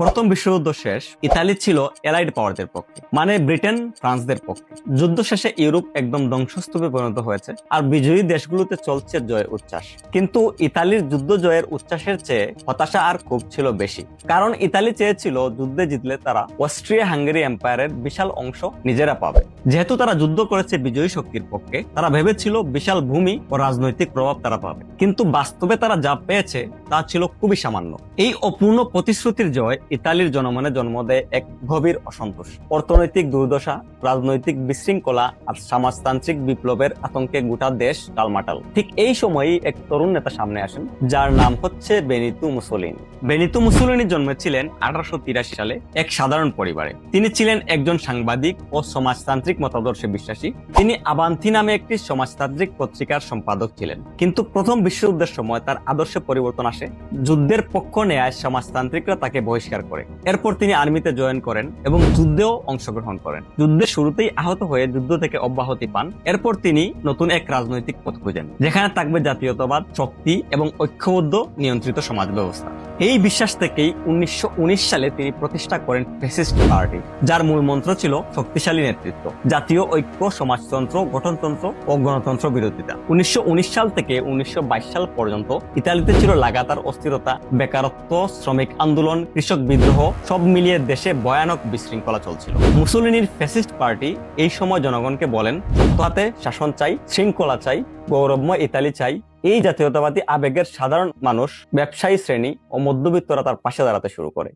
প্রথম বিশ্বযুদ্ধ শেষ, ইতালি ছিল এলাইড পাওয়ারদের পক্ষে, মানে ব্রিটেন ফ্রান্সদের পক্ষে। যুদ্ধ শেষে ইউরোপ একদম ধ্বংসস্তূপে পরিণত হয়েছে, আর বিজয়ী দেশগুলোতে চলছে জয় উচ্ছ্বাস। কিন্তু ইতালির যুদ্ধ জয়ের উচ্ছ্বাসের চেয়ে হতাশা আর ক্ষোভ ছিল বেশি। কারণ ইতালি চেয়েছিল যুদ্ধে জিতলে তারা অস্ট্রিয়া হাঙ্গেরি এম্পায়ারের বিশাল অংশ নিজেরা পাবে। যেহেতু তারা যুদ্ধ করেছে বিজয়ী শক্তির পক্ষে, তারা ভেবেছিল বিশাল ভূমি ও রাজনৈতিক প্রভাব তারা পাবে। কিন্তু বাস্তবে তারা যা পেয়েছে তা ছিল খুবই সামান্য। এই অপূর্ণ প্রতিশ্রুতির জয় ইতালির জনমনে জন্ম দেয় এক গভীর অসন্তোষ, অর্থনৈতিক দুর্দশা, রাজনৈতিক বিশৃঙ্খলা আর সমাজতান্ত্রিক বিপ্লবের আতঙ্কে গোটা দেশ টালমাটাল। ঠিক এই সময়েই এক তরুণ নেতা সামনে আসেন, যার নাম হচ্ছে বেনিতো মুসোলিনি। বেনিতো মুসোলিনি জন্মেছিলেন 1883 সালে এক সাধারণ পরিবারে। তিনি ছিলেন একজন সাংবাদিক ও সমাজতান্ত্রিক মতাদর্শে বিশ্বাসী। তিনি আবান্তি নামে একটি সমাজতান্ত্রিক পত্রিকার সম্পাদক ছিলেন। কিন্তু প্রথম বিশ্বযুদ্ধের সময় তার আদর্শে পরিবর্তন আসে। যুদ্ধের পক্ষ নেয় সমাজতান্ত্রিকরা তাকে বহিষ্কার করে। এরপর তিনি আর্মিতে জয়েন করেন এবং যুদ্ধেও অংশগ্রহণ করেন। যুদ্ধের শুরুতেই আহত হয়ে যুদ্ধ থেকে অব্যাহতি পান। এরপর তিনি নতুন এক রাজনৈতিক পথ খুঁজেন, যেখানে থাকবে জাতীয়তাবাদ, শক্তি এবং ঐক্যবদ্ধ নিয়ন্ত্রিত সমাজ ব্যবস্থা। এই বিশ্বাস থেকেই 1919 সালে তিনি প্রতিষ্ঠা করেন ফ্যাসিস্ট পার্টি, যার মূল মন্ত্র ছিল শক্তিশালী নেতৃত্ব, জাতীয় ঐক্য, সমাজতন্ত্র, গঠনতন্ত্র ও গণতন্ত্র বিরোধিতা। 1919 সাল থেকে 1922 সাল পর্যন্ত ইতালিতে ছিল লাগাতার অস্থিরতা, বেকারত্ব, শ্রমিক আন্দোলন, কৃষক বিদ্রোহ, সব মিলিয়ে দেশে ভয়ানক বিশৃঙ্খলা চলছিল। মুসোলিনির ফ্যাসিস্ট পার্টি এই সময় জনগণকে বলেন, শক্ত হাতে শাসন চাই, শৃঙ্খলা চাই, গৌরবময় ইতালি চাই। এই জাতীয়তাবাদী আবেগের সাধারণ মানুষ, ব্যবসায়ী শ্রেণী ও মধ্যবিত্তরা তার পাশে দাঁড়াতে শুরু করে।